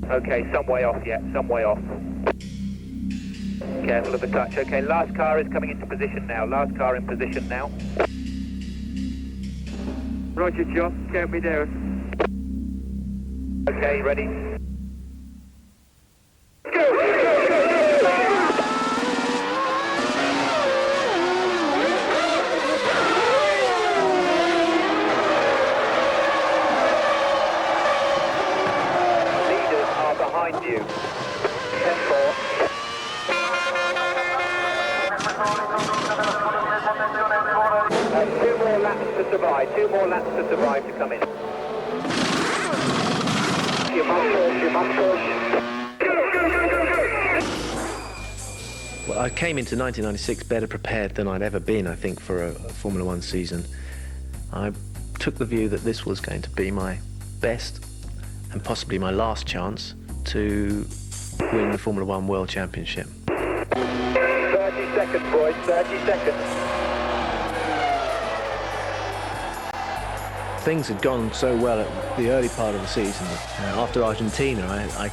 Okay, some way off yet, some way off. Careful of the clutch. Okay, last car is coming into position now. Last car in position now. Roger, John. Count me down. Okay, ready? Leaders are behind you. 10-4. Two more laps to survive. Two more laps to survive to come in. You must push. You must push. Well, I came into 1996 better prepared than I'd ever been, I think, for a Formula One season. I took the view that this was going to be my best and possibly my last chance to win the Formula One World Championship. 30 seconds, boys. 30 seconds. Things had gone so well at the early part of the season. After Argentina, I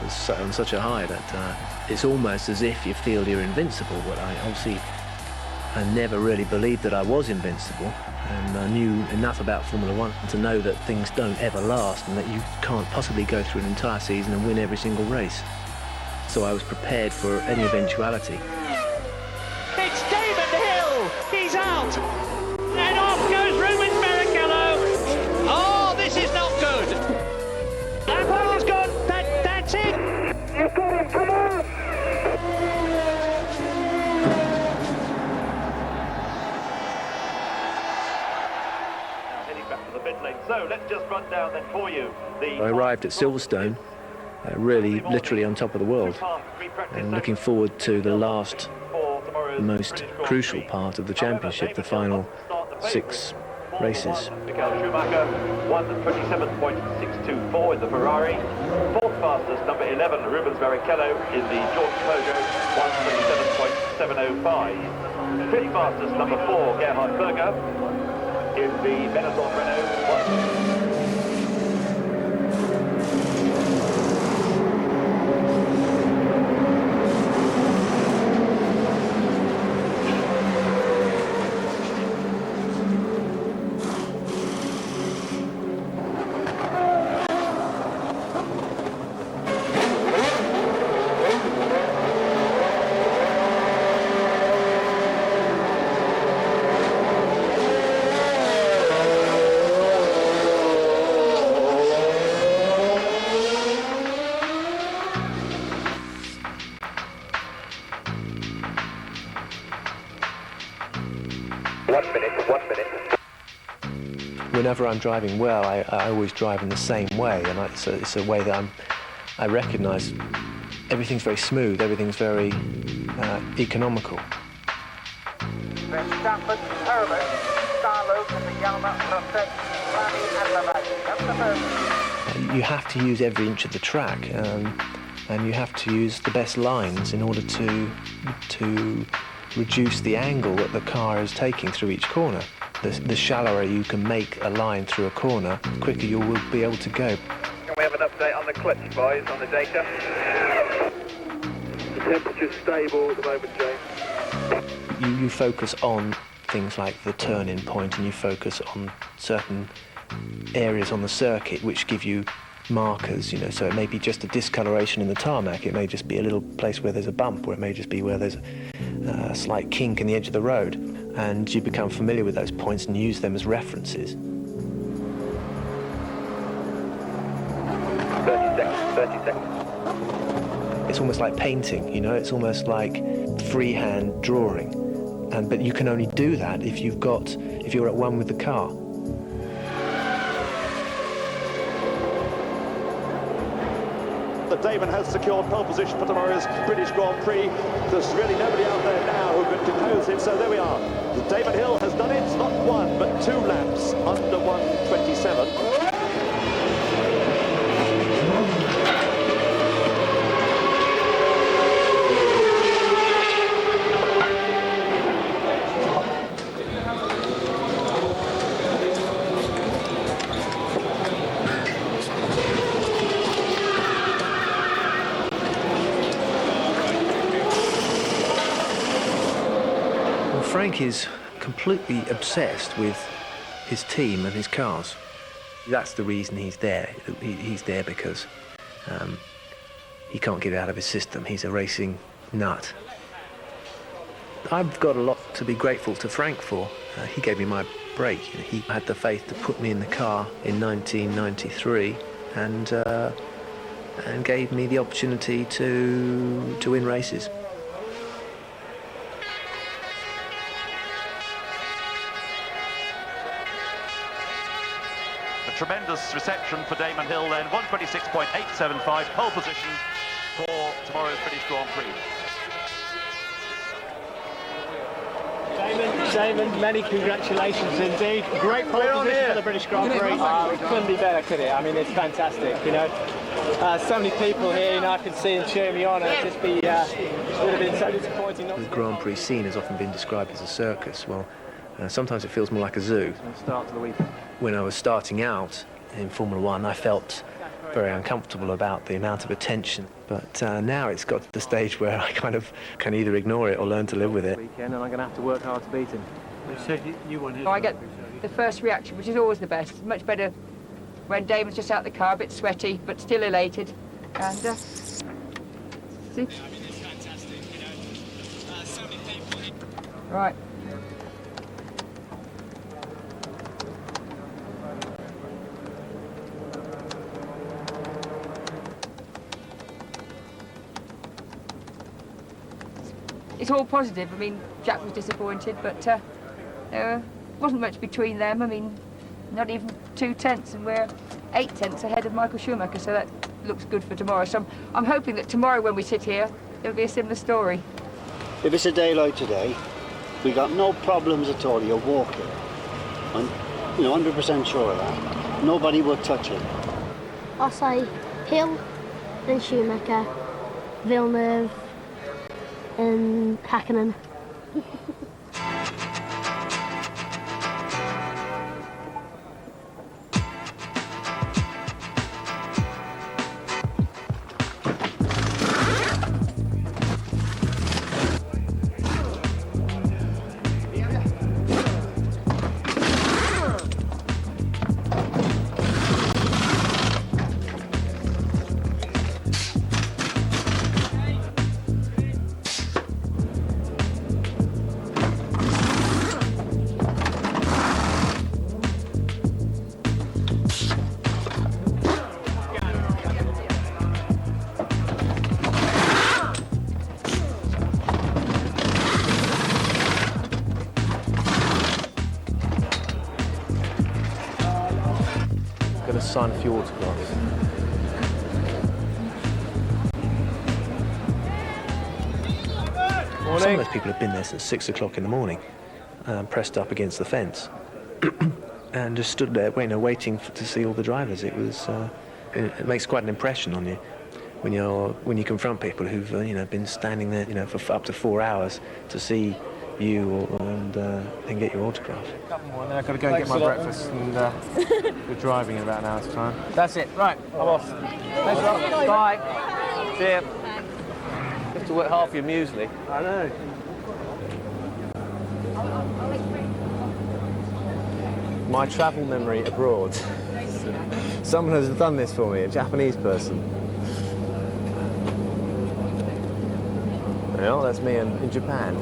was on such a high that it's almost as if you feel you're invincible. But I never really believed that I was invincible, and I knew enough about Formula One to know that things don't ever last and that you can't possibly go through an entire season and win every single race. So I was prepared for any eventuality. It's Damon Hill! He's out! And off goes Rubens Barrichello! Oh, this is not good! That one's gone! That's it! You've got him, come on! Heading back to the pit lane. So let's just run down then for you. I arrived at Silverstone, really literally on top of the world, and looking forward to the last, most crucial part of the championship, the final 6 races. Michael Schumacher, 1:27.624 in the Ferrari. Fourth fastest, number 11, Rubens Barrichello in the George Peugeot, 1:27.705. Fifth fastest, number 4, Gerhard Berger in the Benetton Renault, Whenever I'm driving well, I always drive in the same way, and it's a way that I recognise everything's very smooth, everything's very economical. Verstappen, Herbert, Starlo, Katayama, Rosset, Rani and Lavaggi. That's the first. You have to use every inch of the track, and you have to use the best lines in order to reduce the angle that the car is taking through each corner. The shallower you can make a line through a corner, the quicker you will be able to go. Can we have an update on the clutch, boys, on the data? The temperature's stable at the moment, James. You focus on things like the turn-in point, and you focus on certain areas on the circuit which give you markers, so it may be just a discoloration in the tarmac, it may just be a little place where there's a bump, or it may just be where there's a slight kink in the edge of the road, and you become familiar with those points and use them as references. 30 seconds. It's almost like painting, it's almost like freehand drawing, but you can only do that if you're at one with the car. That Damon has secured pole position for tomorrow's British Grand Prix. There's really nobody out there now who can depose him, so there we are. Damon Hill has done it, not 1 but 2 laps under 1:27. Frank is completely obsessed with his team and his cars. That's the reason he's there. He's there because he can't get it out of his system. He's a racing nut. I've got a lot to be grateful to Frank for. He gave me my break. He had the faith to put me in the car in 1993 and gave me the opportunity to win races. A tremendous reception for Damon Hill then, 126.875, pole position for tomorrow's British Grand Prix. Damon, many congratulations indeed. Great pole position for the British Grand Prix. It couldn't be better, could it? I mean, it's fantastic, you know. So many people here, you know, I can see and cheer me on. It'd just be, would have been so disappointing not to. The Grand Prix scene has often been described as a circus. Well, sometimes it feels more like a zoo. Start to the weekend. When I was starting out in Formula One, I felt very uncomfortable about the amount of attention. But now it's got to the stage where I kind of can either ignore it or learn to live with it. Weekend, and I'm going to have to work hard to beat him. You said you won his. I get the first reaction, which is always the best. It's much better when Damon's just out the car, a bit sweaty, but still elated. And see? Right. It's all positive. I mean, Jack was disappointed, but there wasn't much between them. I mean, not even 2 tenths, and we're 8 tenths ahead of Michael Schumacher, so that looks good for tomorrow. So I'm hoping that tomorrow when we sit here, it'll be a similar story. If it's a day like today, we got no problems at all. You're walking. I'm 100% sure of that. Nobody will touch it. I'll say Hill, then Schumacher, Villeneuve, and Hakkinen. Sign a few autographs. Some of those people have been there since 6 o'clock in the morning, pressed up against the fence, and just stood there, waiting to see all the drivers. It was, it makes quite an impression on you when you confront people who've been standing there, for up to 4 hours to see you and get your autograph. Couple more, and then I've got to go and get my breakfast, and we're driving in about an hour's time. That's it. Right, I'm off. Thanks a lot. Bye. See ya. You have to work half your muesli. I know. My travel memory abroad. Someone has done this for me, a Japanese person. Well, that's me in Japan.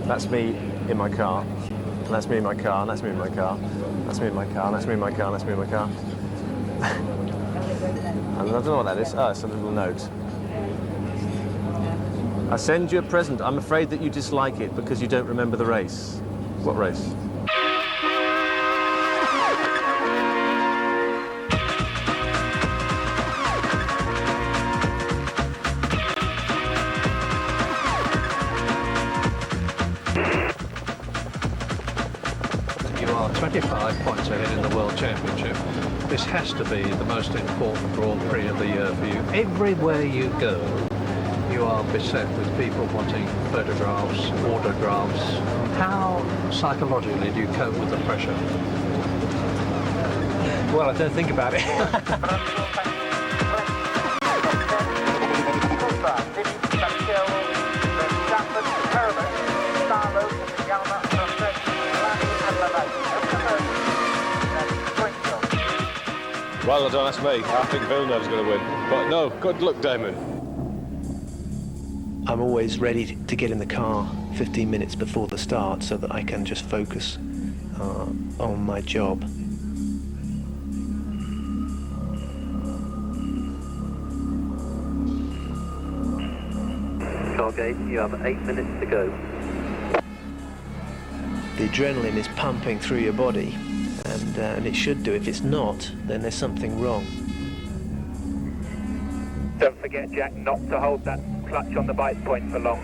That's me in my car, and that's me in my car, and that's me in my car, that's me in my car, and that's me in my car, and that's me in my car. And I don't know what that is. Oh, it's a little note. I send you a present. I'm afraid that you dislike it because you don't remember the race. What race? You are 25 points ahead in the World Championship. This has to be the most important Grand Prix of the year for you. Everywhere you go, you are beset with people wanting photographs, autographs. How psychologically do you cope with the pressure? Well, I don't think about it. Well, don't ask me. I think Villeneuve's going to win. But no, good luck, Damon. I'm always ready to get in the car 15 minutes before the start so that I can just focus on my job. Car gauge, you have 8 minutes to go. The adrenaline is pumping through your body, and it should do. If it's not, then there's something wrong. Don't forget, Jack, not to hold that clutch on the bike point for long.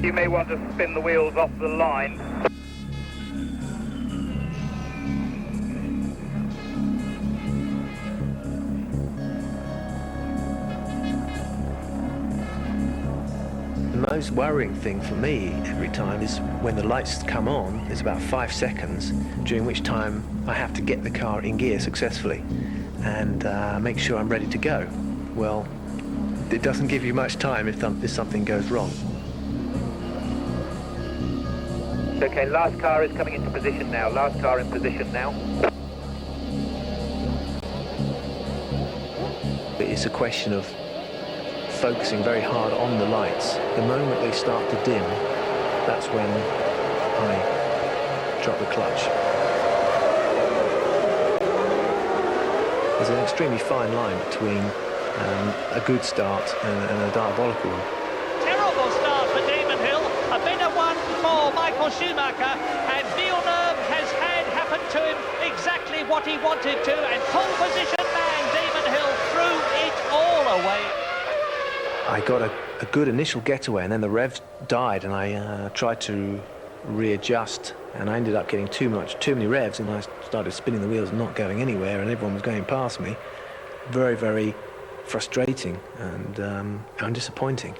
You may want to spin the wheels off the line. The most worrying thing for me every time is when the lights come on, there's about 5 seconds, during which time I have to get the car in gear successfully and make sure I'm ready to go. Well, it doesn't give you much time if something goes wrong. Okay, last car is coming into position now. Last car in position now. It's a question of focusing very hard on the lights. The moment they start to dim, that's when I drop the clutch. There's an extremely fine line between a good start and a diabolical one. Terrible start for Damon Hill, a better one for Michael Schumacher, and Villeneuve has had happen to him exactly what he wanted to, and pole position man Damon Hill threw it all away. I got a good initial getaway, and then the revs died, and I tried to readjust, and I ended up getting too many revs, and I started spinning the wheels and not going anywhere, and everyone was going past me. Very, very frustrating and disappointing.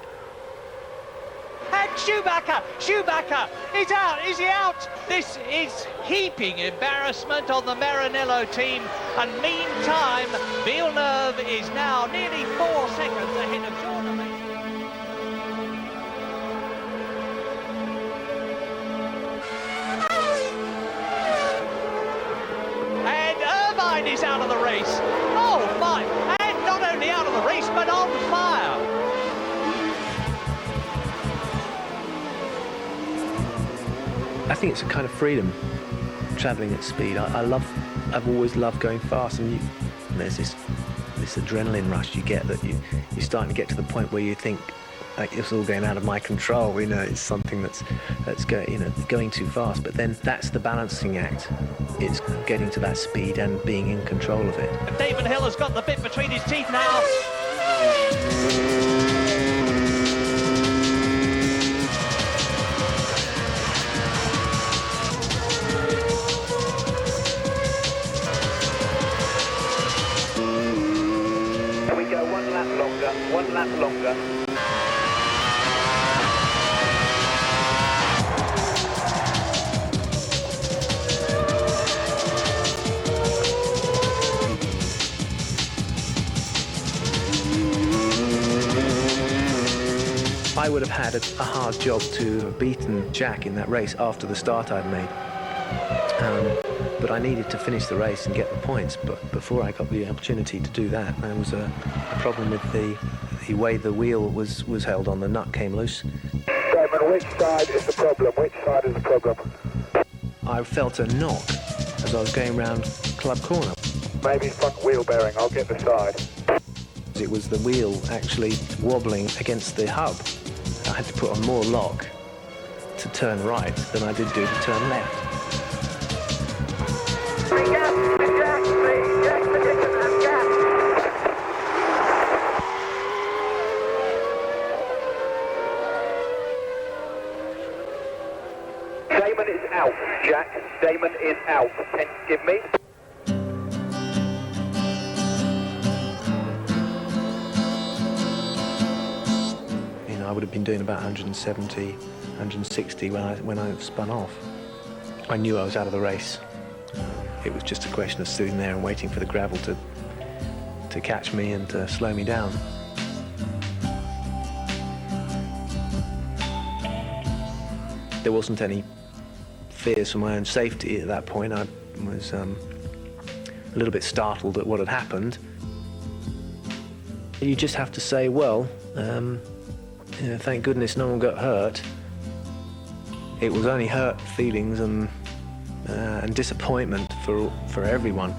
And Schumacher, he's out, is he out? This is heaping embarrassment on the Maranello team, and meantime, Villeneuve is now nearly 4 seconds ahead of Jordan. And Irvine is out of the race. Oh my, and not only out of the race, but on fire. I think it's a kind of freedom, travelling at speed. I've always loved going fast, and there's this adrenaline rush you get that you're starting to get to the point where you think like it's all going out of my control. It's something that's going too fast. But then that's the balancing act. It's getting to that speed and being in control of it. Damon Hill has got the bit between his teeth now. Here we go, one lap longer. I would have had a hard job to have beaten Jack in that race after the start I'd made. But I needed to finish the race and get the points. But before I got the opportunity to do that, there was a problem with the way the wheel was held on. The nut came loose. Damon, which side is the problem? Which side is the problem? I felt a knock as I was going round Club Corner. Maybe front wheel bearing. I'll get the side. It was the wheel actually wobbling against the hub. I had to put on more lock to turn right than I did do to turn left. Damon is out, Jack. Damon is out. 10, give me. I would have been doing about 170, 160 when I spun off. I knew I was out of the race. It was just a question of sitting there and waiting for the gravel to catch me and to slow me down. There wasn't any fears for my own safety at that point. I was a little bit startled at what had happened. You just have to say, well, thank goodness no one got hurt. It was only hurt feelings and disappointment for everyone.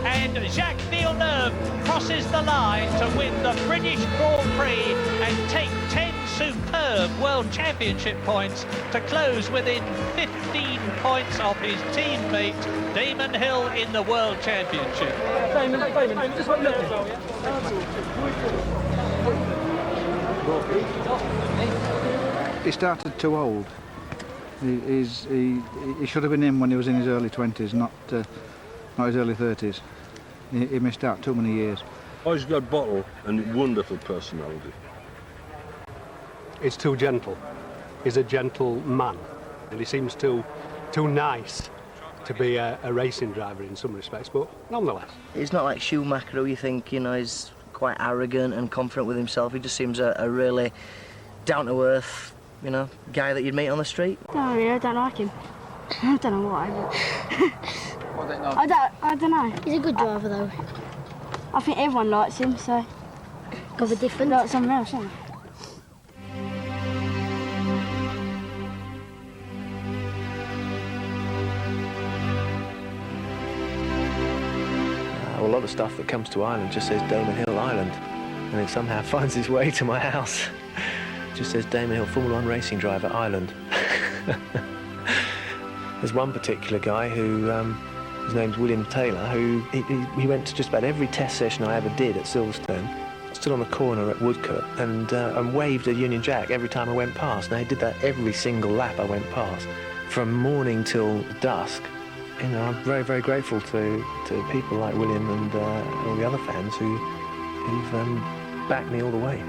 And Jacques Villeneuve crosses the line to win the British Grand Prix and take 10 superb World Championship points to close within 15 points of his teammate Damon Hill in the World Championship. Damon, just one minute. He started too old. He should have been in when he was in his early 20s, not his early 30s. He missed out too many years. Oh, he's got bottle and wonderful personality. He's too gentle. He's a gentle man, and he seems too nice to be a racing driver in some respects, but nonetheless. He's not like Schumacher, who you think, he's quite arrogant and confident with himself. He just seems a really down-to-earth, guy that you'd meet on the street. I don't like him. I don't know why, but... I don't know. He's a good driver, though. I think everyone likes him, so... Got a different... Like someone else, isn't it? A lot of stuff that comes to Ireland just says Damon Hill Island, and it somehow finds its way to my house. It just says Damon Hill, Formula 1 racing driver, Ireland. There's one particular guy who, his name's William Taylor, who he went to just about every test session I ever did at Silverstone, stood on the corner at Woodcote and waved a Union Jack every time I went past. Now, he did that every single lap I went past, from morning till dusk. I'm very, very grateful to people like William and all the other fans who've backed me all the way.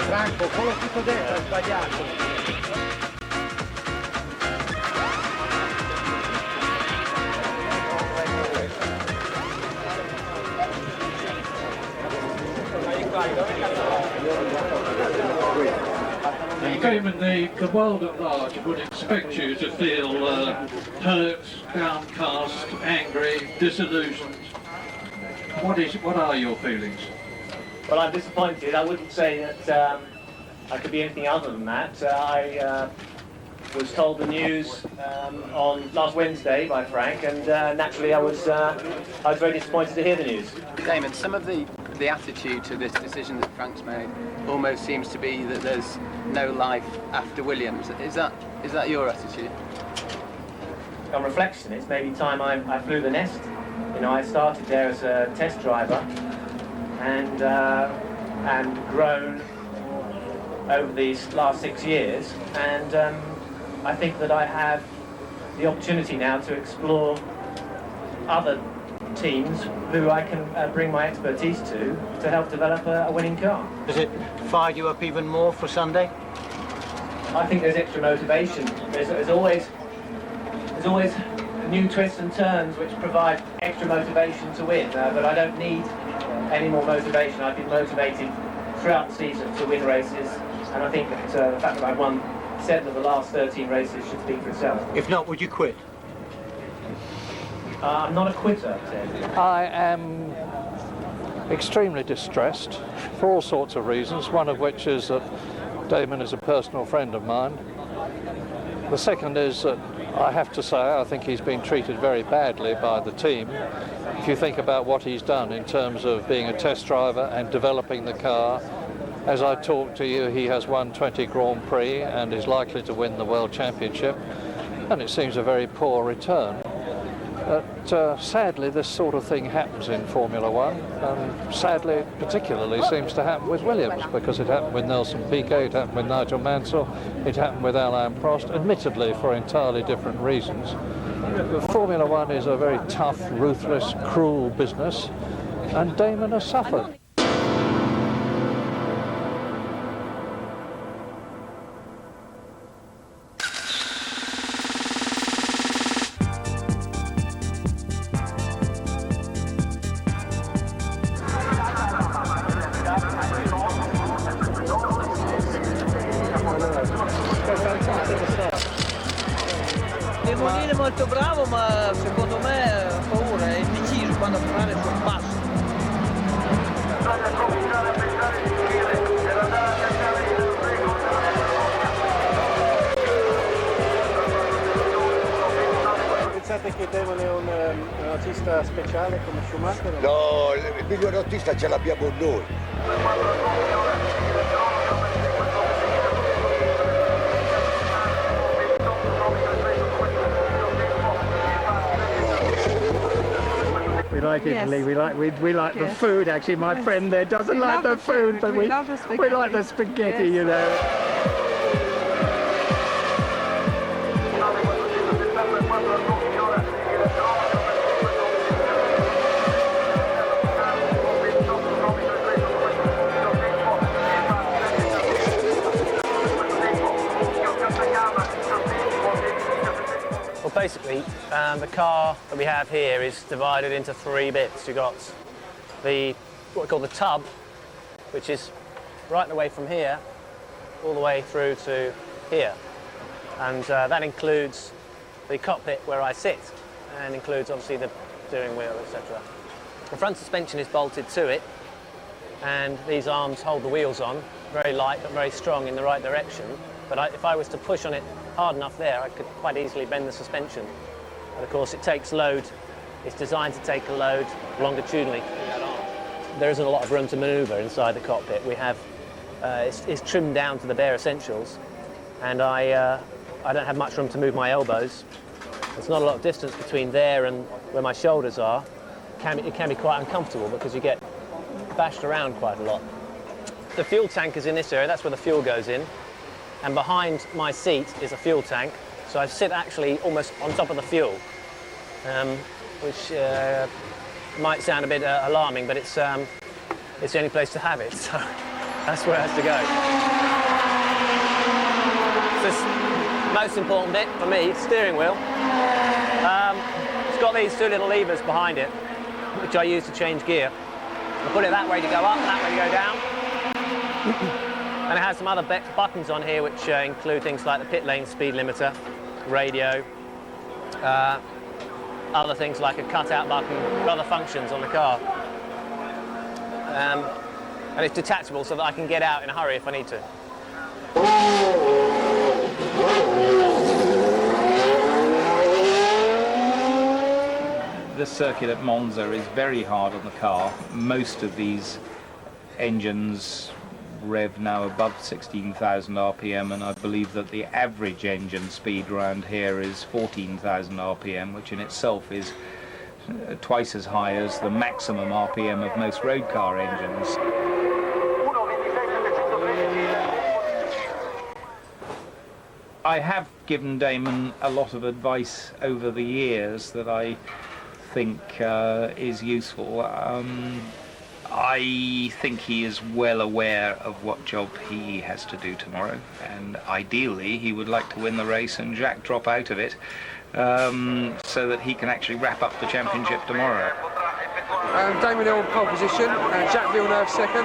Franco, con lo schifo dentro, è sbagliato. Damon, the world at large would expect you to feel hurt, downcast, angry, disillusioned. What are your feelings? Well, I'm disappointed. I wouldn't say that I could be anything other than that. I was told the news on last Wednesday by Frank, and naturally I was very disappointed to hear the news. Damon, some of the attitude to this decision that Frank's made almost seems to be that there's no life after Williams. Is that your attitude? On reflection, it's maybe time I flew the nest. I started there as a test driver and grown over these last 6 years, and I think that I have the opportunity now to explore other teams who I can bring my expertise to help develop a winning car. Does it fire you up even more for Sunday? I think there's extra motivation. There's always new twists and turns which provide extra motivation to win, but I don't need any more motivation. I've been motivated throughout the season to win races, and I think that the fact that I've won 7 of the last 13 races should speak for itself. If not, would you quit? I'm not a quitter, Ted. I am extremely distressed for all sorts of reasons, one of which is that Damon is a personal friend of mine. The second is that I have to say I think he's been treated very badly by the team, if you think about what he's done in terms of being a test driver and developing the car, as I talk to you, he has won 20 Grand Prix and is likely to win the World Championship, and it seems a very poor return. But sadly, this sort of thing happens in Formula One, and sadly, particularly, seems to happen with Williams, because it happened with Nelson Piquet, it happened with Nigel Mansell, it happened with Alain Prost, admittedly for entirely different reasons. But Formula One is a very tough, ruthless, cruel business, and Damon has suffered. Demonino è molto bravo, ma secondo me ha paura, è indeciso quando fare il suo passo. Pensate che Damon è un autista speciale come Schumacher? No, il migliore autista ce l'abbiamo noi. We like Italy. Yes. We like the food. Actually, my friend there doesn't like the food, but we like the spaghetti. Yes. You know. Well, basically, the car that we have here is divided into 3 bits. You've got what we call the tub, which is right the way from here all the way through to here, and that includes the cockpit where I sit, and includes obviously the steering wheel, etc. The front suspension is bolted to it, and these arms hold the wheels on, very light but very strong in the right direction. But if I was to push on it hard enough there, I could quite easily bend the suspension. But of course it takes load, it's designed to take a load longitudinally. There isn't a lot of room to manoeuvre inside the cockpit. We have, it's trimmed down to the bare essentials, and I don't have much room to move my elbows. There's not a lot of distance between there and where my shoulders are. It can be quite uncomfortable because you get bashed around quite a lot. The fuel tank is in this area, that's where the fuel goes in. And behind my seat is a fuel tank, so I sit actually almost on top of the fuel, which might sound a bit alarming, but it's the only place to have it, so that's where it has to go. The most important bit for me, steering wheel. It's got these 2 little levers behind it, which I use to change gear. I put it that way to go up, that way to go down. And it has some other buttons on here which include things like the pit lane speed limiter, radio, other things like a cutout button, other functions on the car. And it's detachable so that I can get out in a hurry if I need to. The circuit at Monza is very hard on the car. Most of these engines rev now above 16,000 RPM, and I believe that the average engine speed around here is 14,000 RPM, which in itself is twice as high as the maximum RPM of most road car engines. I have given Damon a lot of advice over the years that I think is useful. I think he is well aware of what job he has to do tomorrow, and ideally he would like to win the race and Jack drop out of it, so that he can actually wrap up the championship tomorrow. Damon Hill pole position, Jack Villeneuve second,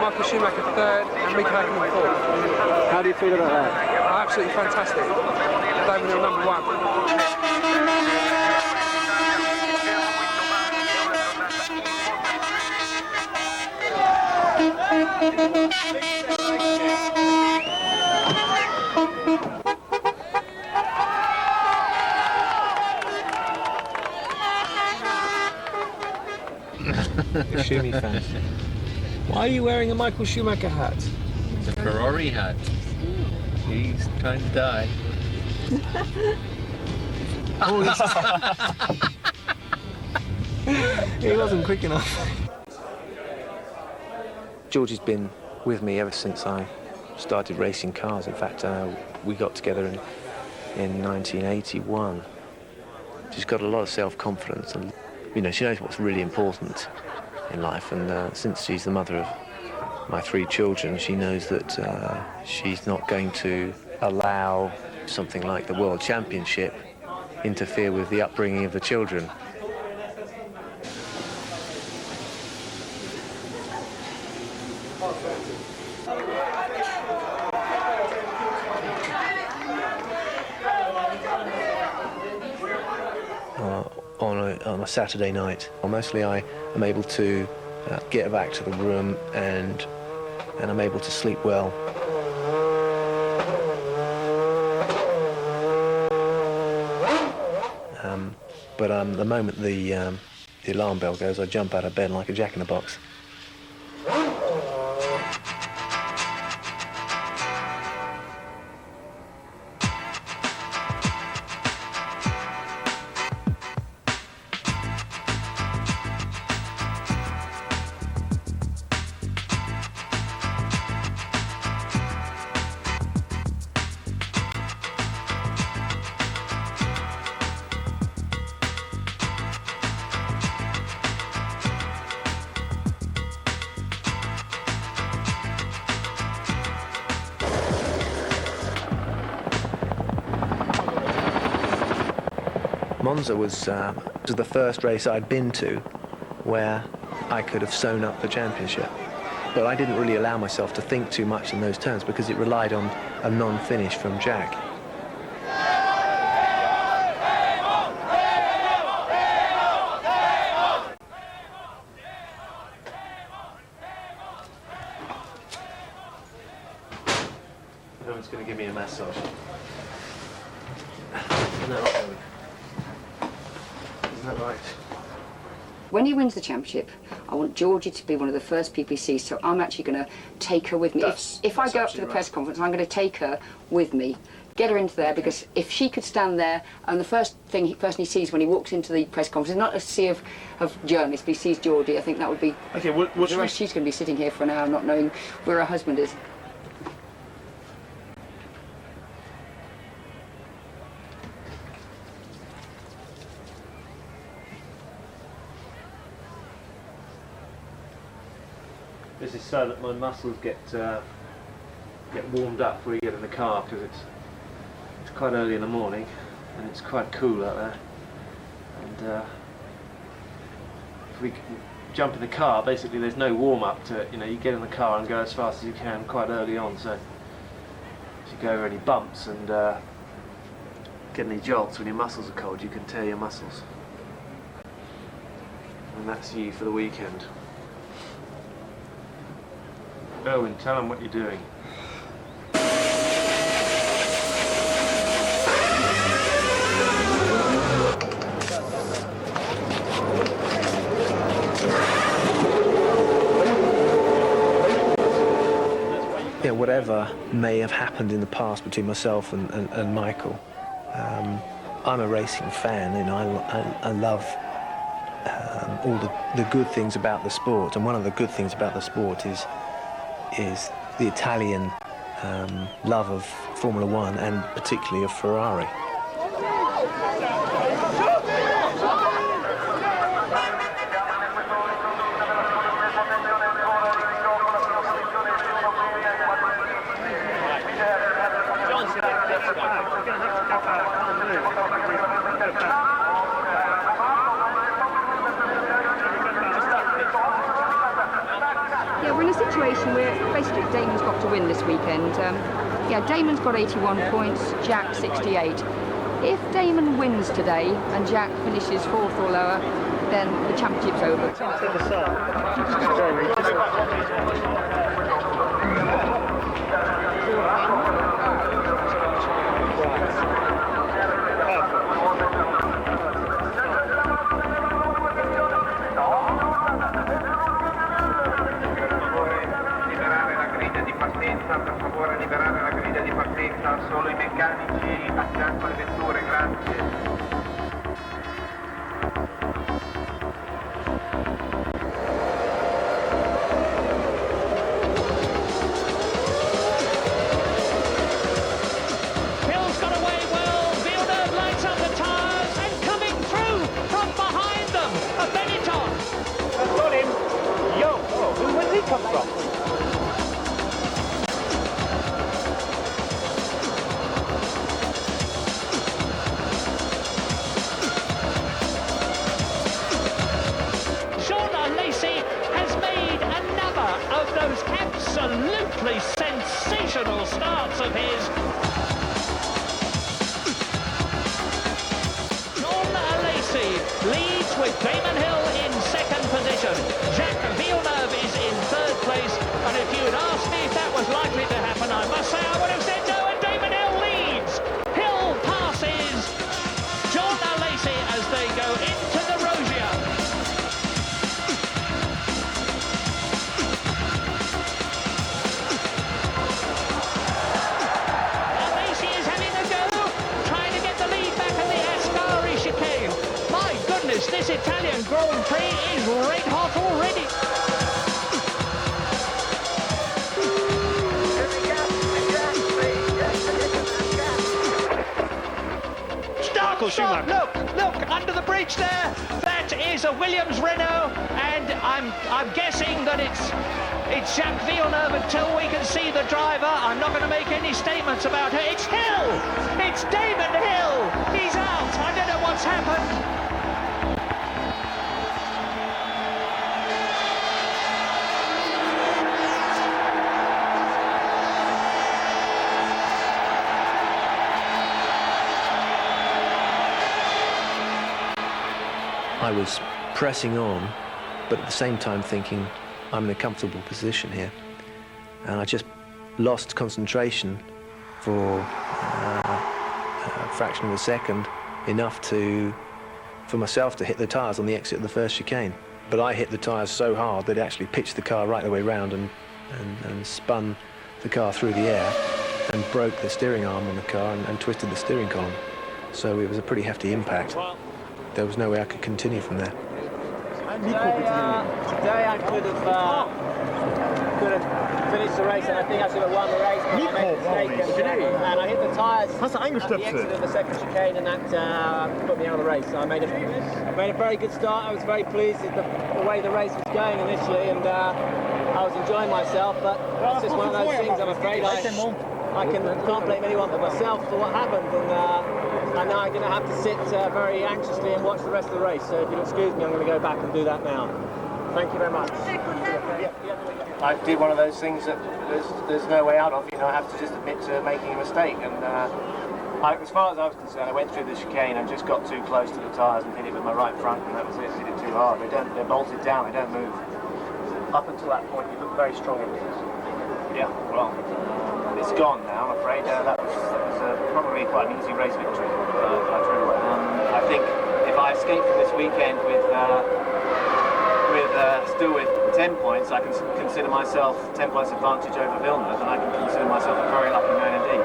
Michael Schumacher third, and Mick Hakkinen fourth. How do you feel about that? Absolutely fantastic. Damon Hill number 1. The Schumi fans. Why are you wearing a Michael Schumacher hat? It's a Ferrari hat. He's trying to die. Oh, he wasn't quick enough. Georgie's been with me ever since I started racing cars. In fact, we got together in 1981. She's got a lot of self-confidence, and you know, she knows what's really important in life. And since she's the mother of my 3 children, she knows that she's not going to allow something like the World Championship interfere with the upbringing of the children. On a Saturday night, mostly I am able to get back to the room and I'm able to sleep well. But the moment the alarm bell goes, I jump out of bed like a jack-in-the-box. Monza was the first race I'd been to where I could have sewn up the championship. But I didn't really allow myself to think too much in those terms because it relied on a non-finish from Jack. No one's going to give me a massage. Isn't that right? Isn't that right? When he wins the championship, I want Georgie to be one of the first people he sees, so I'm actually going to take her with me. If I go up to the press conference, I'm going to take her with me, get her into there, because if she could stand there and the first person he sees when he walks into the press conference is not a sea of journalists, but he sees Georgie, I think that would be... Okay, she's going to be sitting here for an hour not knowing where her husband is. This is so that my muscles get warmed up before we get in the car, because it's quite early in the morning and it's quite cool out there. And if we jump in the car, basically there's no warm up to it. You know, you get in the car and go as fast as you can quite early on. So if you go over any bumps and get any jolts when your muscles are cold, you can tear your muscles. And that's you for the weekend. Owen, tell them what you're doing. Yeah, whatever may have happened in the past between myself and Michael, I'm a racing fan, and I love all the good things about the sport. And one of the good things about the sport is the Italian love of Formula One, and particularly of Ferrari. We're in a situation where basically Damon's got to win this weekend. Damon's got 81 points, Jack 68. If Damon wins today and Jack finishes 4th or lower, then the championship's over. his. John Lacey leads with Damon Hill in second position. Jacques Villeneuve is in third place, and if you had asked me if that was likely to happen, I must say I would have said no, and Damon Hill leads. Hill passes John Lacey as they go into the Rosia. Lacey is having a go, trying to get the lead back in the Ascari chicane. My goodness, this Italian Grand Prix is red hot already. Stop, look, under the bridge there. That is a Williams Renault, and I'm guessing that it's Jacques Villeneuve until we can see the driver. I'm not going to make any statements about her. It's Hill! It's Damon Hill! He's out! I don't know what's happened. I was pressing on, but at the same time thinking, I'm in a comfortable position here. And I just lost concentration for a fraction of a second, enough for myself to hit the tyres on the exit of the first chicane. But I hit the tyres so hard that it actually pitched the car right the way round and spun the car through the air and broke the steering arm on the car and twisted the steering column. So it was a pretty hefty impact. There was no way I could continue from there. Today I could have finished the race, and I think I should have won the race, but I made a mistake, and I hit the tyres at the exit of the second chicane, and that put me out of the race. So I made a very good start. I was very pleased with the way the race was going initially, and I was enjoying myself, but it's just one of those things, I'm afraid. I can't blame anyone but myself for what happened, and now I'm going to have to sit very anxiously and watch the rest of the race. So if you'll excuse me, I'm going to go back and do that now. Thank you very much. I did one of those things that there's no way out of. I have to just admit to making a mistake. And as far as I was concerned, I went through the chicane and just got too close to the tyres and hit it with my right front, and that was it. Hit it too hard. They're bolted down. They don't move. Up until that point, you look very strong in this. Yeah, well. It's gone now, I'm afraid. That was probably quite an easy race victory. I think if I escape from this weekend still with 10 points, I can consider myself 10 points advantage over Villeneuve, and I can consider myself a very lucky man indeed.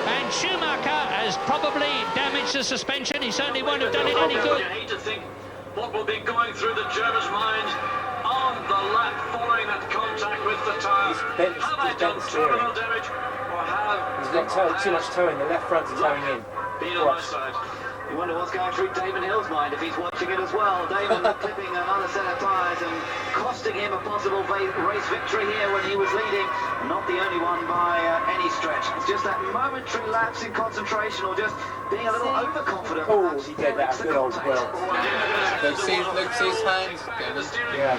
And Schumacher has probably damaged the suspension. He certainly won't have done it any good. You hate to think what will be going through the German's mind on the lap following that contact with the tyres. Have I done terminal damage, or have... He's got too much towing, the left front's towing in. Been on my side. You wonder what's going through Damon Hill's mind if he's watching it as well. Damon clipping another set of tyres and costing him a possible race victory here when he was leading. Not the only one by any stretch. It's just that momentary lapse in concentration, or just being a little overconfident. Oh, he did that good old well. Luke sees his hands. Yeah.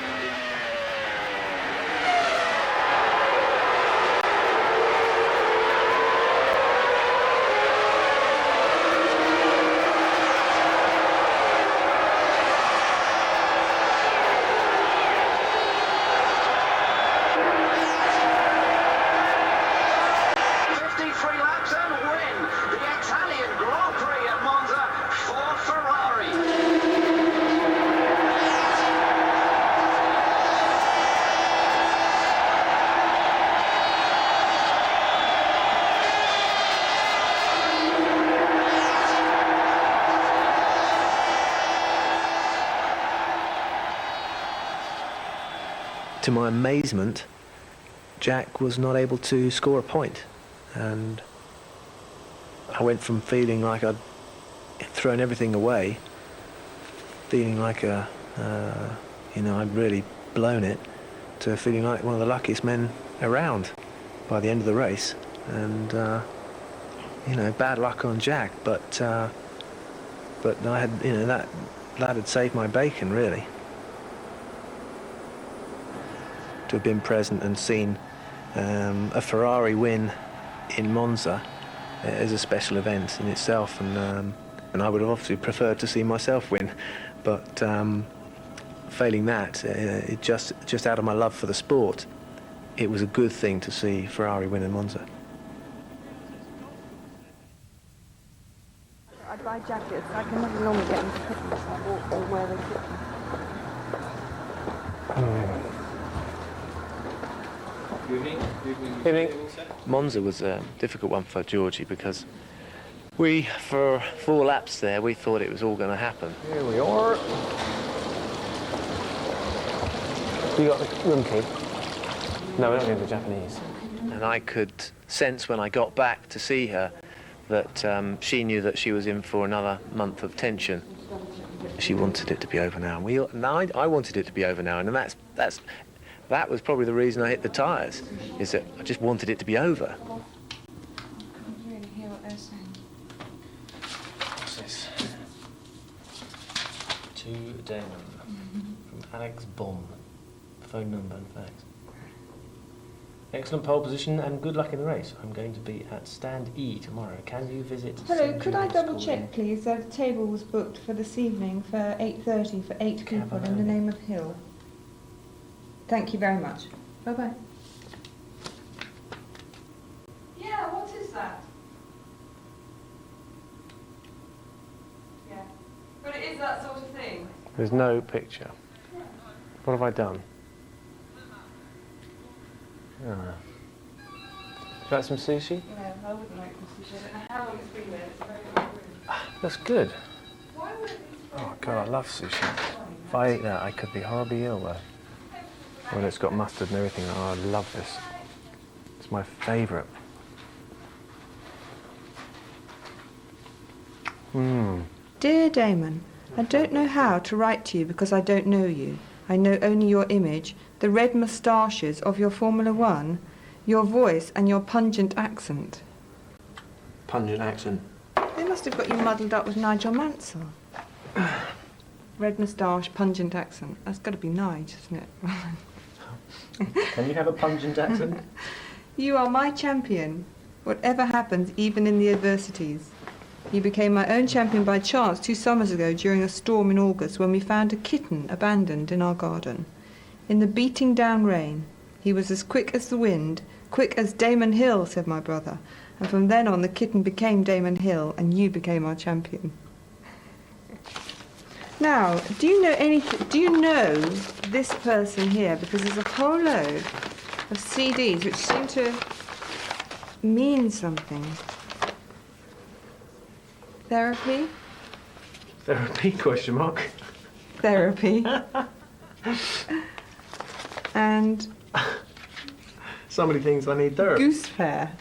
To my amazement, Jack was not able to score a point, and I went from feeling like I'd thrown everything away, feeling like I'd really blown it, to feeling like one of the luckiest men around by the end of the race. And bad luck on Jack, but I had, that had saved my bacon, really. To have been present and seen a Ferrari win in Monza is a special event in itself, and I would have obviously preferred to see myself win, but failing that, it just out of my love for the sport, it was a good thing to see Ferrari win in Monza. I'd buy jackets. I can never normally get them for Christmas. I bought them where they fit them. Evening. Monza was a difficult one for Georgie because for 4 laps there, we thought it was all going to happen. Here we are. You got the room key? No, we don't need the Japanese. And I could sense when I got back to see her that she knew that she was in for another month of tension. She wanted it to be over now. I wanted it to be over now, and that was probably the reason I hit the tyres, is that I just wanted it to be over. I can't really hear what they're saying. What's this? To Damon, from Alex Bomb. Phone number and facts. Excellent pole position and good luck in the race. I'm going to be at Stand E tomorrow. Can you visit? Hello, could I double check, please, that a table was booked for this evening for 8:30 for 8 people in the name of Hill? Thank you very much. Bye-bye. Yeah, what is that? Yeah. But it is that sort of thing. There's no picture. What have I done? Would you like some sushi? No, I wouldn't like sushi. I don't know how long it's been there. It's very good. That's good. Why would it be so Oh God, I love sushi. If I eat that, I could be horribly ill though. When it's got mustard and everything, oh, I love this. It's my favourite. Dear Damon, I don't know how to write to you because I don't know you. I know only your image, the red moustaches of your Formula One, your voice and your pungent accent. Pungent accent. They must have got you muddled up with Nigel Mansell. Red moustache, pungent accent. That's got to be Nige, isn't it? Can you have a pungent accent? You are my champion, whatever happens, even in the adversities. You became my own champion by chance 2 summers ago during a storm in August when we found a kitten abandoned in our garden. In the beating down rain, he was as quick as the wind, quick as Damon Hill, said my brother. And from then on, the kitten became Damon Hill, and you became our champion. Now, do you know this person here? Because there's a whole load of CDs which seem to mean something. Therapy? Therapy, question mark. Therapy. And so many things I need therapy. Goose Fair.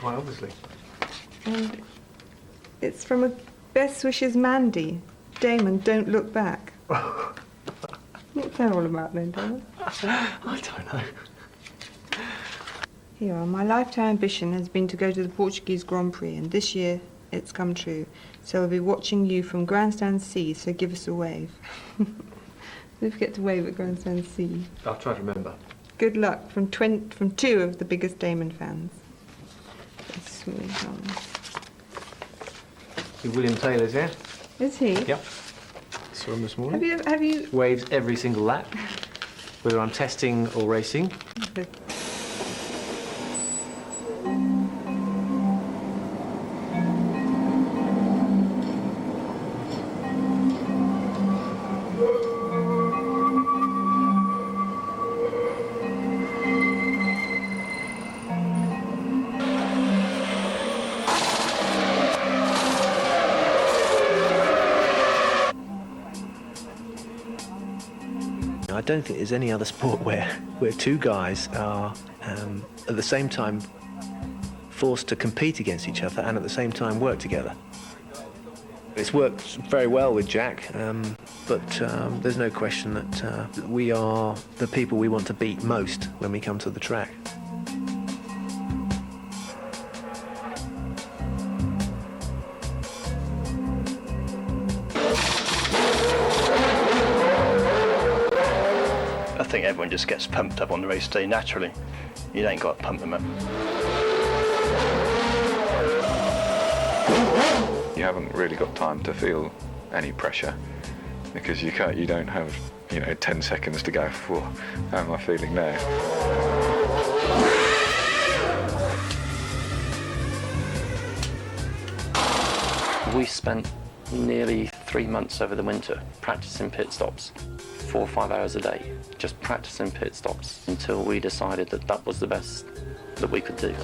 Quite obviously. And it's from a Best Wishes Mandy. Damon, don't look back. What's that all about then, Damon? I don't know. Here are, my lifetime ambition has been to go to the Portuguese Grand Prix, and this year it's come true. So we'll be watching you from Grandstand C, so give us a wave. Don't forget to wave at Grandstand C. I'll try to remember. Good luck from 2 of the biggest Damon fans. William Taylor's here. Is he? Yep. Saw him this morning. Have you... Waves every single lap, whether I'm testing or racing. I don't think there's any other sport where 2 guys are at the same time forced to compete against each other and at the same time work together. It's worked very well with Jack, but there's no question that we are the people we want to beat most when we come to the track. think everyone just gets pumped up on the race day naturally. You ain't got to pump them up. You haven't really got time to feel any pressure because you don't have 10 seconds to go for how am I feeling now. We spent nearly 3 months over the winter practicing pit stops, 4 or 5 hours a day, just practicing pit stops until we decided that that was the best that we could do.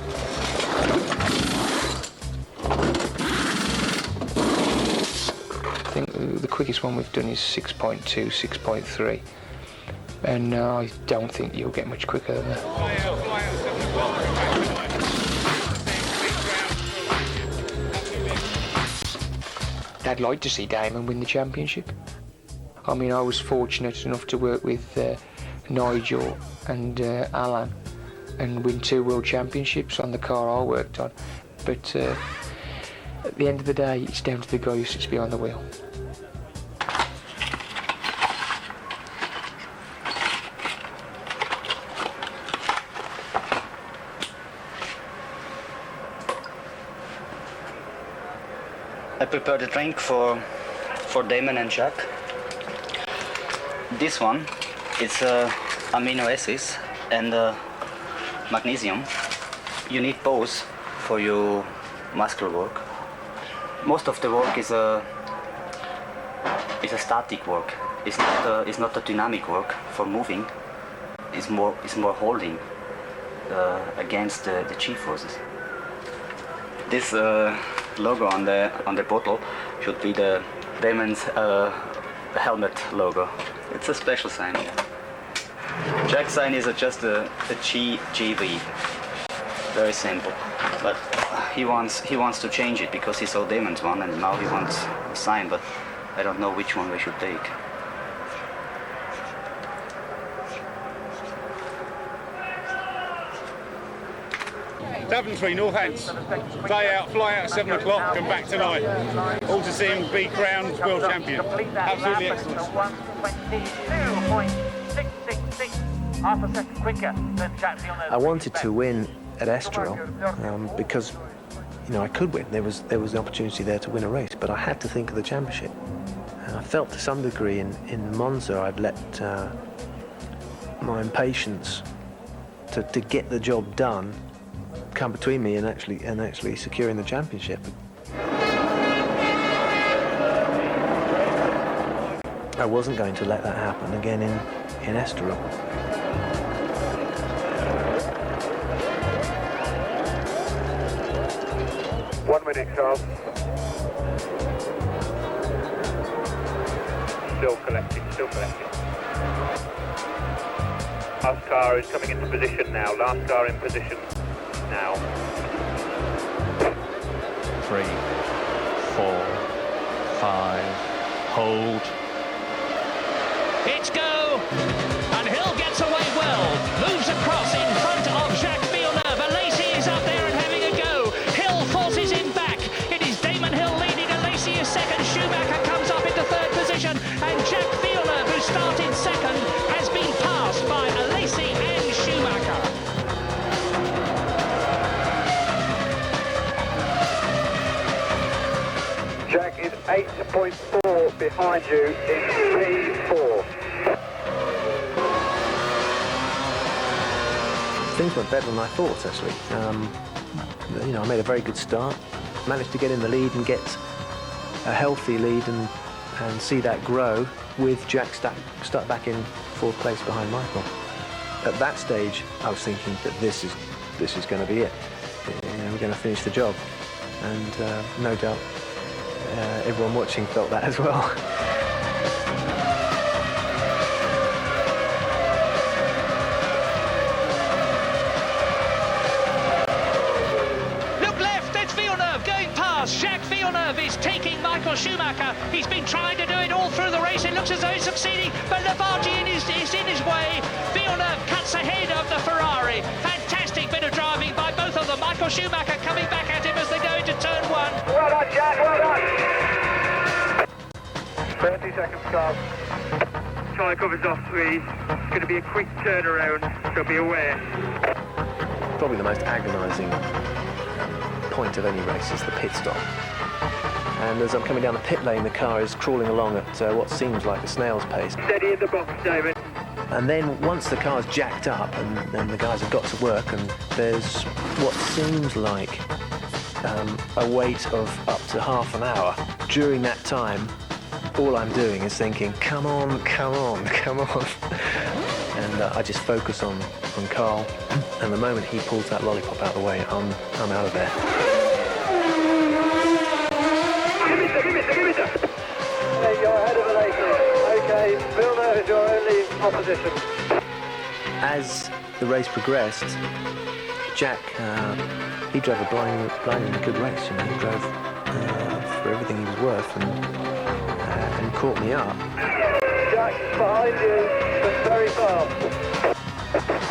I think the quickest one we've done is 6.2, 6.3, and I don't think you'll get much quicker than that. I'd like to see Damon win the championship. I mean, I was fortunate enough to work with Nigel and Alan and win 2 world championships on the car I worked on. But at the end of the day, it's down to the guy who sits behind the wheel. I prepared a drink for Damon and Jack. This one is amino acids and magnesium. You need both for your muscle work. Most of the work is a static work. It's not a dynamic work for moving. It's more holding against the G-forces. This logo on the bottle should be the Damon's helmet logo. It's a special sign. Jack's sign is just a GV. Very simple. But he wants to change it because he saw Damon's one and now he wants a sign, but I don't know which one we should take. Daventry, Northants. Day out, fly out at 7 o'clock, come back tonight. All to see him be crowned world champion. Absolutely excellent. 122.666, half a second quicker than Jack Villeneuve. I wanted to win at Estoril because, I could win. There was an opportunity there to win a race, but I had to think of the championship. And I felt to some degree in Monza I'd let my impatience to get the job done come between me and actually securing the championship. I wasn't going to let that happen again in Estoril. One minute, Charles. Still collecting. Last car is coming into position now. Last car in position now. 3, 4, 5, hold. It's go! And Hill gets away well. Moves across in front of Jacques Villeneuve. Alesi is up there and having a go. Hill forces him back. It is Damon Hill leading. Alesi is second. Schumacher comes up into third position. And Jacques Villeneuve, who started second, has been passed by Alesi and Schumacher. Jack is 8.4 behind you in P4. Things went better than I thought, actually. I made a very good start, managed to get in the lead and get a healthy lead and see that grow with Jack stuck back in 4th place behind Michael. At that stage, I was thinking that this is going to be it. We're going to finish the job, and no doubt everyone watching felt that as well. Look left, it's Villeneuve going past. Jacques Villeneuve is taking Michael Schumacher. He's been trying to do it all through the race. It looks as though he's succeeding, but Labargian is in his way. Villeneuve cuts ahead of the Ferrari. Fantastic bit of driving by both of them. Michael Schumacher coming back at him as they go into turn 1. Well done, Jack, well done. 30 seconds, Carl. Try covers off 3. It's going to be a quick turnaround, so be aware. Probably the most agonising point of any race is the pit stop. And as I'm coming down the pit lane, the car is crawling along at what seems like a snail's pace. Steady in the box, David. And then once the car's jacked up and the guys have got to work, and there's what seems like a wait of up to half an hour. During that time, all I'm doing is thinking, come on, come on, come on. And I just focus on Carl, and the moment he pulls that lollipop out of the way, I'm out of there. You're ahead of the race. Okay, Villeneuve is your only opposition. As the race progressed, Jack, he drove a blindingly good race. You know, he drove for everything he was worth, and caught me up. Jack, behind you, but very fast.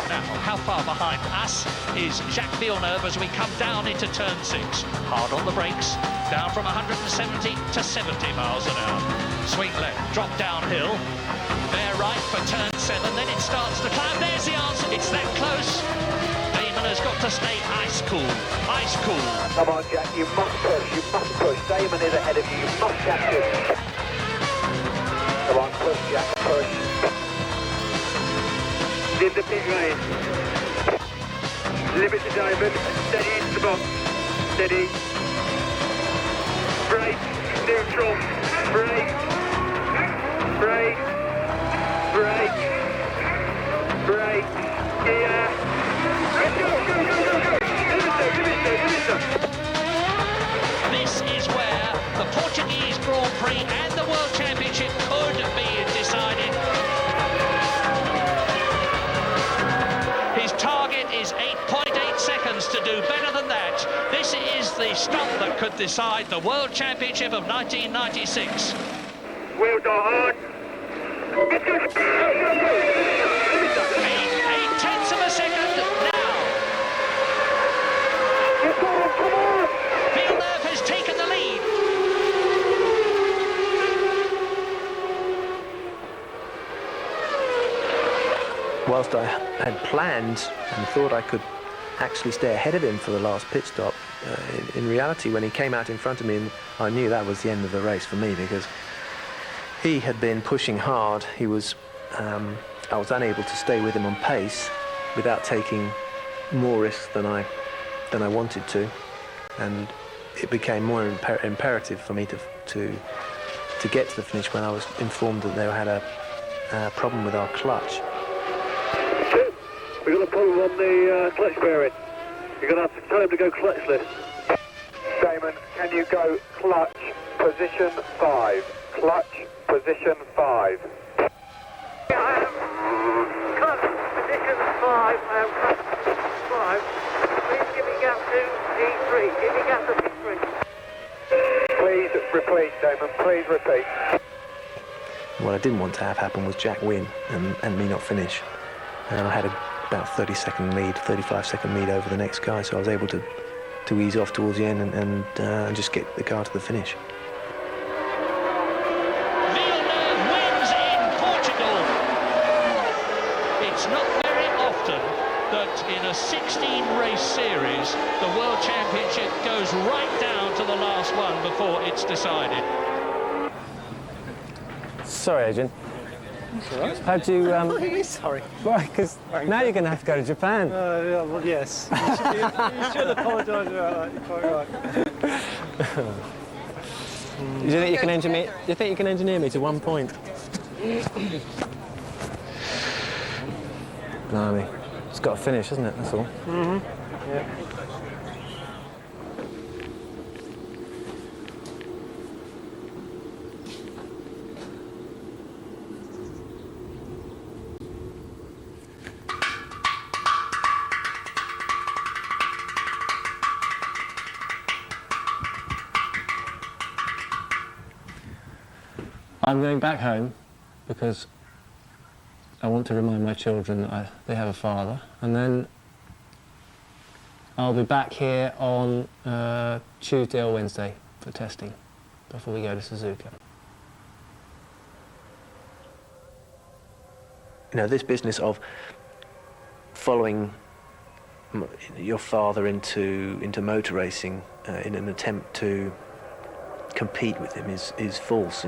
Now, how far behind us is Jacques Villeneuve as we come down into turn 6. Hard on the brakes, down from 170 to 70 miles an hour. Sweet left, drop downhill. Bear right for turn 7, then it starts to climb. There's the answer, it's that close. Damon has got to stay ice cool, ice cool. Come on, Jack, you must push, you must push. Damon is ahead of you, you must catch him. Come on, push, Jack, push. In the pit lane. Limit to Damon, steady into the box. Steady. Brake, neutral, brake, brake, brake, brake, gear. This is where the Portuguese Grand Prix and the World Championship could be decided. His target is 8.8 seconds to do better than that. This is the stop that could decide the World Championship of 1996. Wheels are on. 8/10 of a second now. Villeneuve has taken the lead. Whilst I had planned and thought I could actually stay ahead of him for the last pit stop, in reality, when he came out in front of me, I knew that was the end of the race for me, because he had been pushing hard. He was, I was unable to stay with him on pace without taking more risks than I wanted to, and it became more imperative for me to get to the finish when I was informed that they had a problem with our clutch. We're going to put him on the clutch bearing. You're going to have to tell him to go clutchless. Damon, can you go clutch position 5? Clutch position 5. I am clutch position 5. I am clutch position 5. Please give me gap to D3. Give me gap to D3. Please repeat, Damon. Please repeat. What I didn't want to have happen was Jack win and me not finish. And I had about 35-second lead over the next guy, so I was able to ease off towards the end and just get the car to the finish. Villeneuve wins in Portugal. It's not very often that in a 16-race series, the World Championship goes right down to the last one before it's decided. Sorry, Adrian. That's all right. How'd you... Really sorry. Why? Because now you're going to have to go to Japan. Yeah, well, yes. You should apologise about that. You're quite right. Do you think you can engineer? Do you think you can engineer me to 1 point? Blimey, it's got to finish, hasn't it? That's all. Mm-hmm. Yeah. I'm going back home because I want to remind my children that they have a father, and then I'll be back here on Tuesday or Wednesday for testing before we go to Suzuka. this business of following your father into motor racing in an attempt to compete with him is false.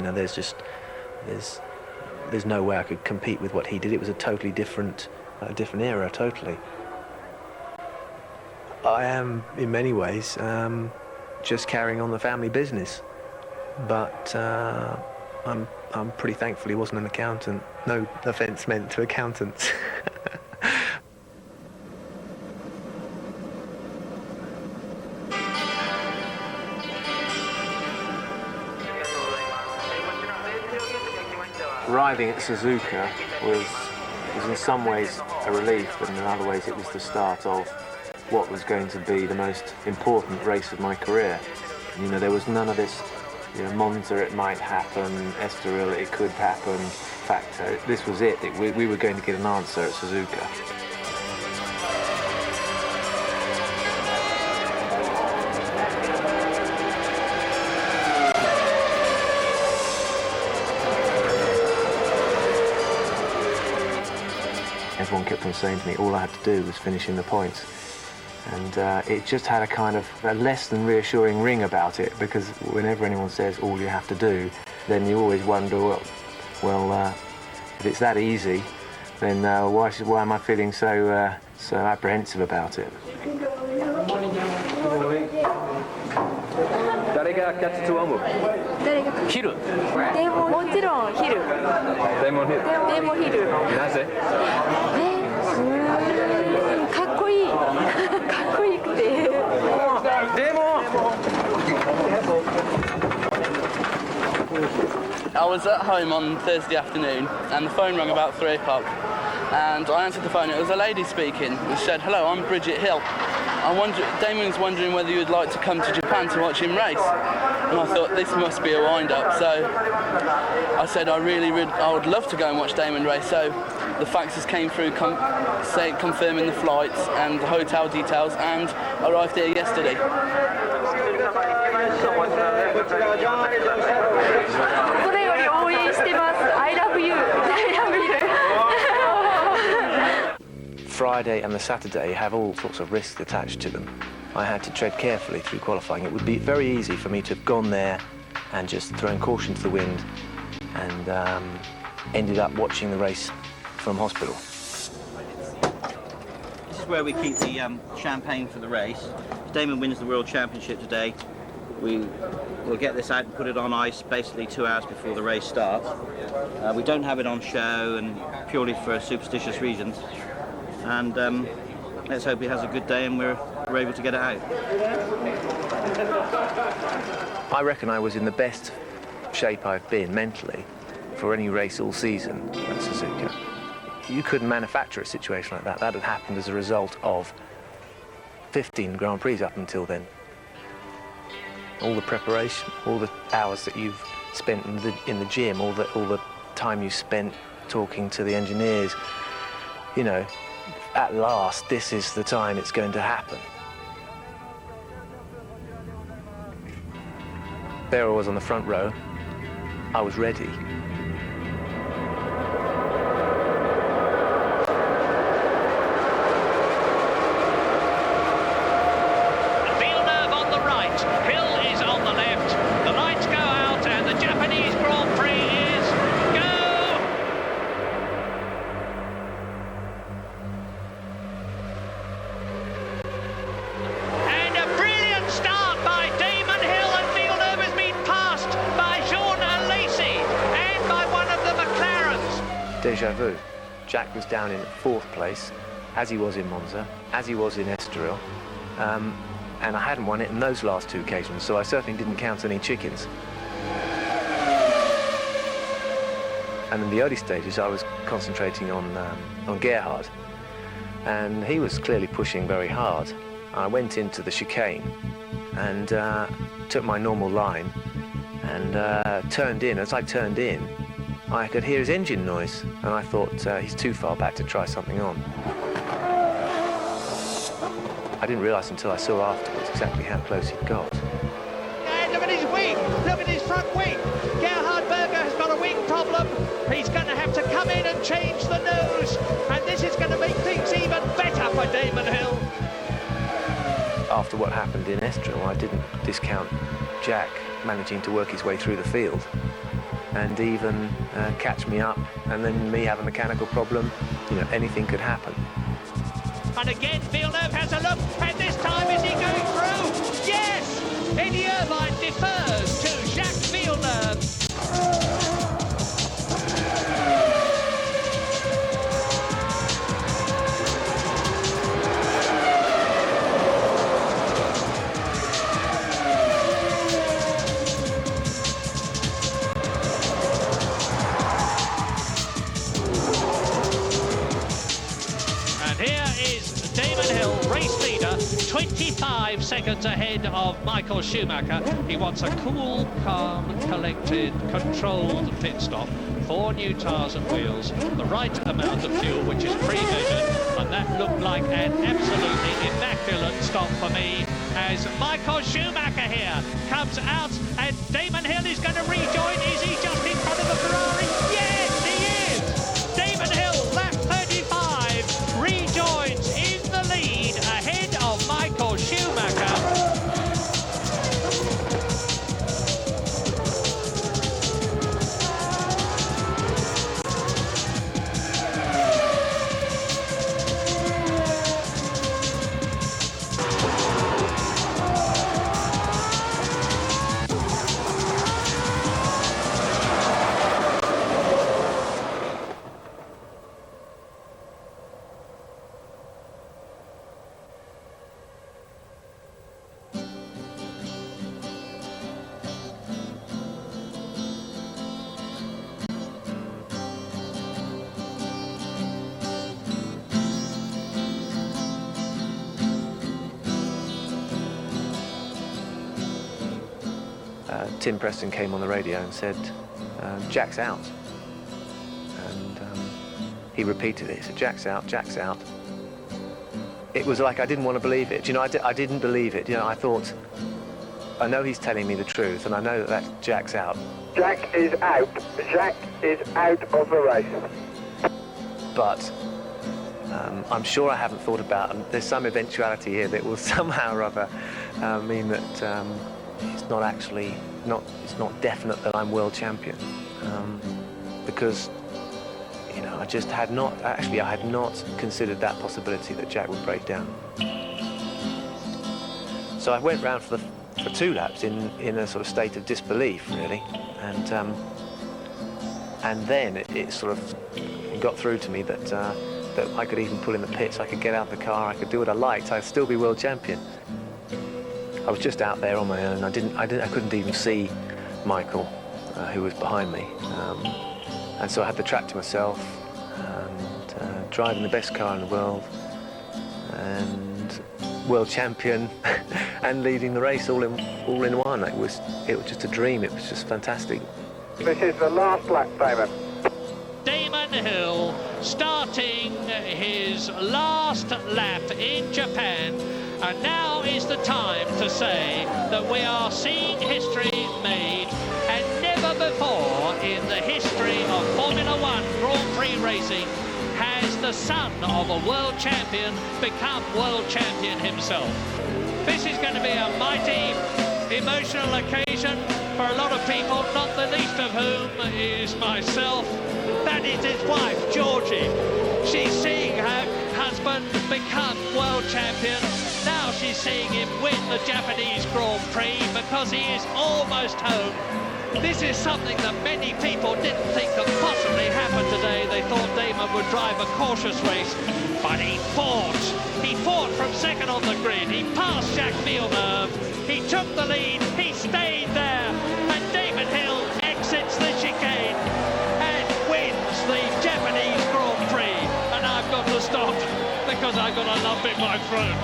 There's no way I could compete with what he did. It was a totally different era, totally. I am, in many ways, just carrying on the family business, but I'm pretty thankful he wasn't an accountant. No offence meant to accountants. Arriving at Suzuka was in some ways a relief, but in other ways it was the start of what was going to be the most important race of my career. There was none of this, Monza it might happen, Estoril it could happen, facto. This was it. We were going to get an answer at Suzuka. Everyone kept on saying to me all I had to do was finish in the points. And it just had a kind of a less than reassuring ring about it, because whenever anyone says all you have to do, then you always wonder, well, if it's that easy, then why am I feeling so apprehensive about it? 誰が勝つと思う？誰が？ヒル。もちろんヒル。デモンヒル。デモンヒル。なぜ？かっこいい。かっこいいくて。デモ。I was at home on Thursday afternoon and the phone rang about 3 o'clock, and I answered the phone. It was a lady speaking and she said, "Hello, I'm Bridget Hill. Damon's wondering whether you'd like to come to Japan to watch him race." And I thought, this must be a wind-up. So I said I would love to go and watch Damon race. So the faxes came through confirming the flights and the hotel details, and arrived here yesterday. I love you. Friday and the Saturday have all sorts of risks attached to them. I had to tread carefully through qualifying. It would be very easy for me to have gone there and just thrown caution to the wind and ended up watching the race from hospital. This is where we keep the champagne for the race. If Damon wins the World Championship today, we'll get this out and put it on ice basically 2 hours before the race starts. We don't have it on show, and purely for superstitious reasons. And let's hope he has a good day and we're able to get it out. I reckon I was in the best shape I've been mentally for any race all season at Suzuka. You couldn't manufacture a situation like that. That had happened as a result of 15 Grand Prix up until then. All the preparation, all the hours that you've spent in the gym, all the time you spent talking to the engineers, at last, this is the time it's going to happen. There I was on the front row. I was ready. Villeneuve on the right, Hill is on the left. The lights go out and the Japanese Grand Prix is go! And a brilliant start by Damon Hill, and Villeneuve has been passed by Jean Alesi and by one of the McLarens. Deja vu. Jack was down in 4th place, as he was in Monza, as he was in Estoril, and I hadn't won it in those last 2 occasions, so I certainly didn't count any chickens. And in the early stages, I was concentrating on Gerhard, and he was clearly pushing very hard. I went into the chicane and took my normal line and turned in. As I turned in, I could hear his engine noise, and I thought he's too far back to try something on. I didn't realise until I saw afterwards exactly how close he'd got. And look at his wing, look at his front wing. Gerhard Berger has got a wing problem. He's going to have to come in and change the nose, and this is going to make things even better for Damon Hill. After what happened in Estoril, I didn't discount Jack managing to work his way through the field and even catch me up, and then me have a mechanical problem. You know, anything could happen. And again, Villeneuve has a look, and this time is he going through? Yes! Eddie Irvine defers to Jacques Villeneuve. Here is Damon Hill, race leader, 25 seconds ahead of Michael Schumacher. He wants a cool, calm, collected, controlled pit stop. 4 new tyres and wheels, the right amount of fuel, which is pre-measured, and that looked like an absolutely immaculate stop for me as Michael Schumacher here comes out, and Damon Hill is going to rejoin. Is he just in front of the Ferrari? Yes, he is! Damon Hill, lap 35, rejoins in the lead ahead of Michael Schumacher. Tim Preston came on the radio and said, Jack's out. And he repeated it. He said, Jack's out, Jack's out. It was like I didn't want to believe it. You know, I didn't believe it. You know, I thought, I know he's telling me the truth, and I know that Jack's out. Jack is out. Jack is out of the race. But I'm sure I haven't thought about, and there's some eventuality here that will somehow or other mean that it's not actually, it's not definite that I'm world champion, because, you know, I had not considered that possibility that Jack would break down. So I went round for 2 laps in a sort of state of disbelief, really, and then it sort of got through to me that I could even pull in the pits, I could get out of the car, I could do what I liked, I'd still be world champion. I was just out there on my own. I couldn't even see Michael, who was behind me, and so I had the track to myself, and driving the best car in the world, and world champion, and leading the race all in one. It was just a dream. It was just fantastic. This is the last lap, Damon. Damon Hill starting his last lap in Japan. And now is the time to say that we are seeing history made, and never before in the history of Formula One Grand Prix racing has the son of a world champion become world champion himself. This is going to be a mighty emotional occasion for a lot of people, not the least of whom is myself. That is his wife, Georgie. She's seeing her husband become world champion. Now she's seeing him win the Japanese Grand Prix because he is almost home. This is something that many people didn't think could possibly happen today. They thought Damon would drive a cautious race, but he fought. He fought from second on the grid. He passed Jacques Villeneuve. He took the lead. He stayed there. And Damon Hill exits the chicane and wins the Japanese Grand Prix. And I've got to stop because I've got a lump in my throat.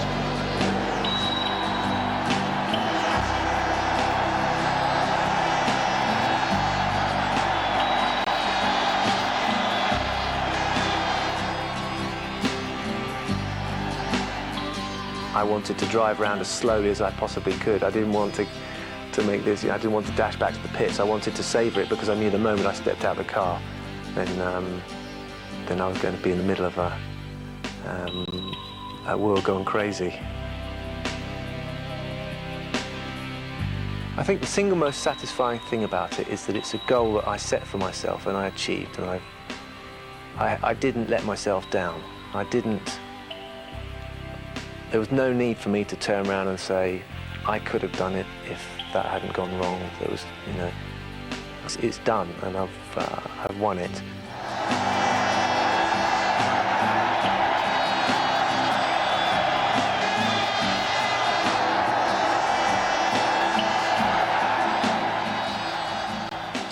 I wanted to drive around as slowly as I possibly could. I didn't want to to make this. I didn't want to dash back to the pits. I wanted to savour it because I knew the moment I stepped out of the car, then I was going to be in the middle of a world going crazy. I think the single most satisfying thing about it is that it's a goal that I set for myself and I achieved, and I didn't let myself down. There was no need for me to turn around and say, I could have done it if that hadn't gone wrong. There was, it's done, and I've won it.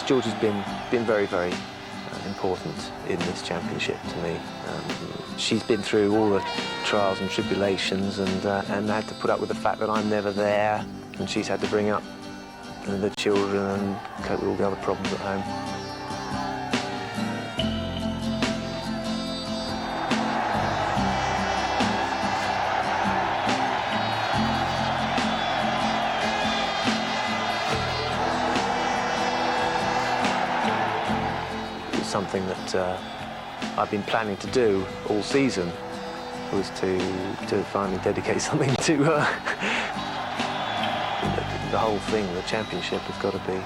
George has been very, very important in this championship to me. She's been through all the trials and tribulations and had to put up with the fact that I'm never there, and she's had to bring up the children and cope with all the other problems at home. Something that I've been planning to do all season was to finally dedicate something to the whole thing. The championship has got to be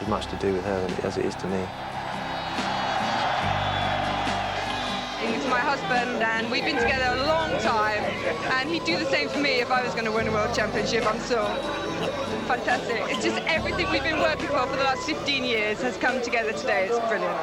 as much to do with her as it is to me. He's my husband, and we've been together a long time, and he'd do the same for me if I was going to win a world championship, I'm sure. Fantastic. It's just everything we've been working for the last 15 years has come together today. It's brilliant.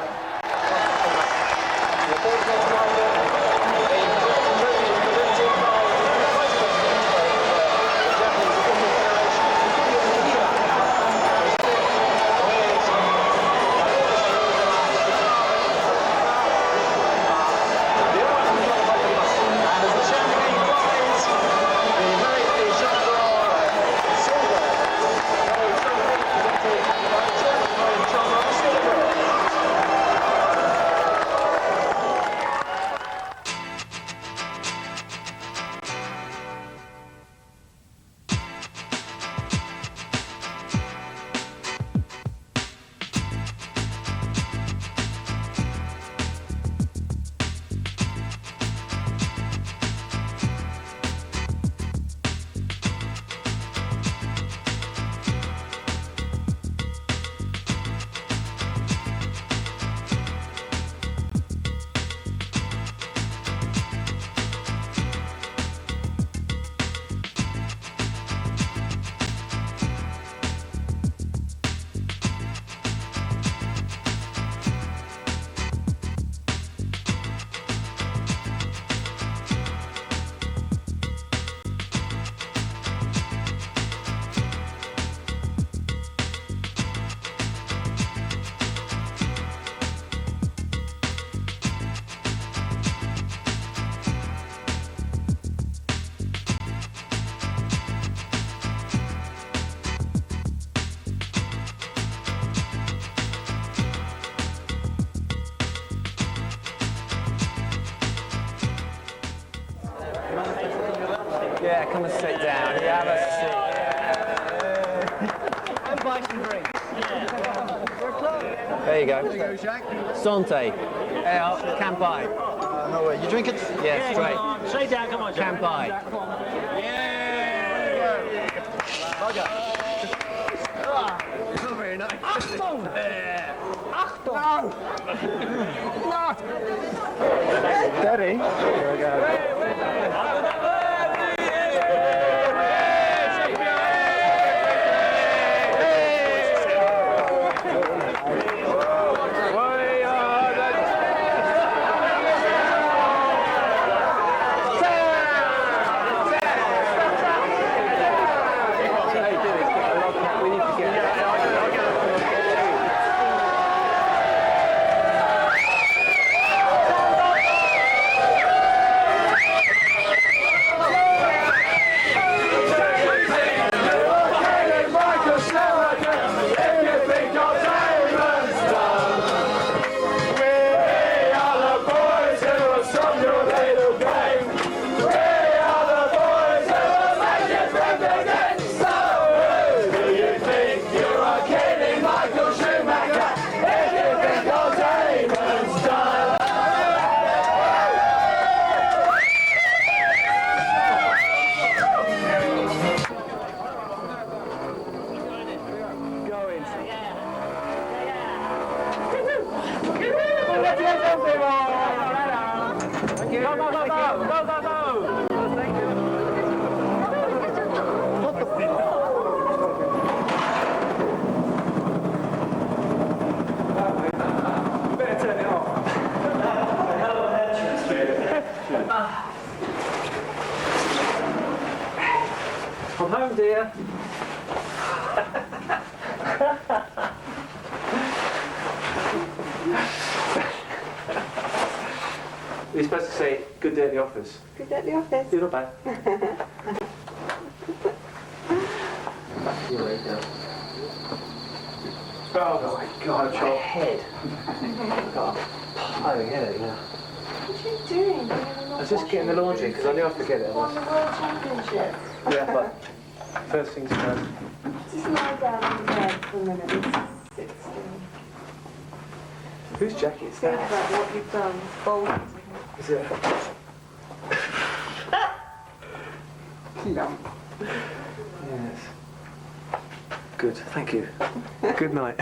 Yeah, come and sit down. Yeah, have a seat. And buy some drinks. There you go. There you go, Jack. Sante. Campai. No way. You drink it? Yeah, straight. Straight down, come on, Jack. Campai. It's not very nice. Achtung! Achtung! No! Steady. Here we go. You're supposed to say, good day at the office. Good day at the office. You're not bad. You're right now. Oh my God, your head. I've got a piling headache now. What are you doing? I was just getting the laundry because I knew I'd forget it. Won the World Championship. Yeah, but first things first. Just lie down on the bed for a minute and sit still. Whose jacket is Think that? about what you've done. Bold. Is it? Lump. Yes. Good, thank you. Good night.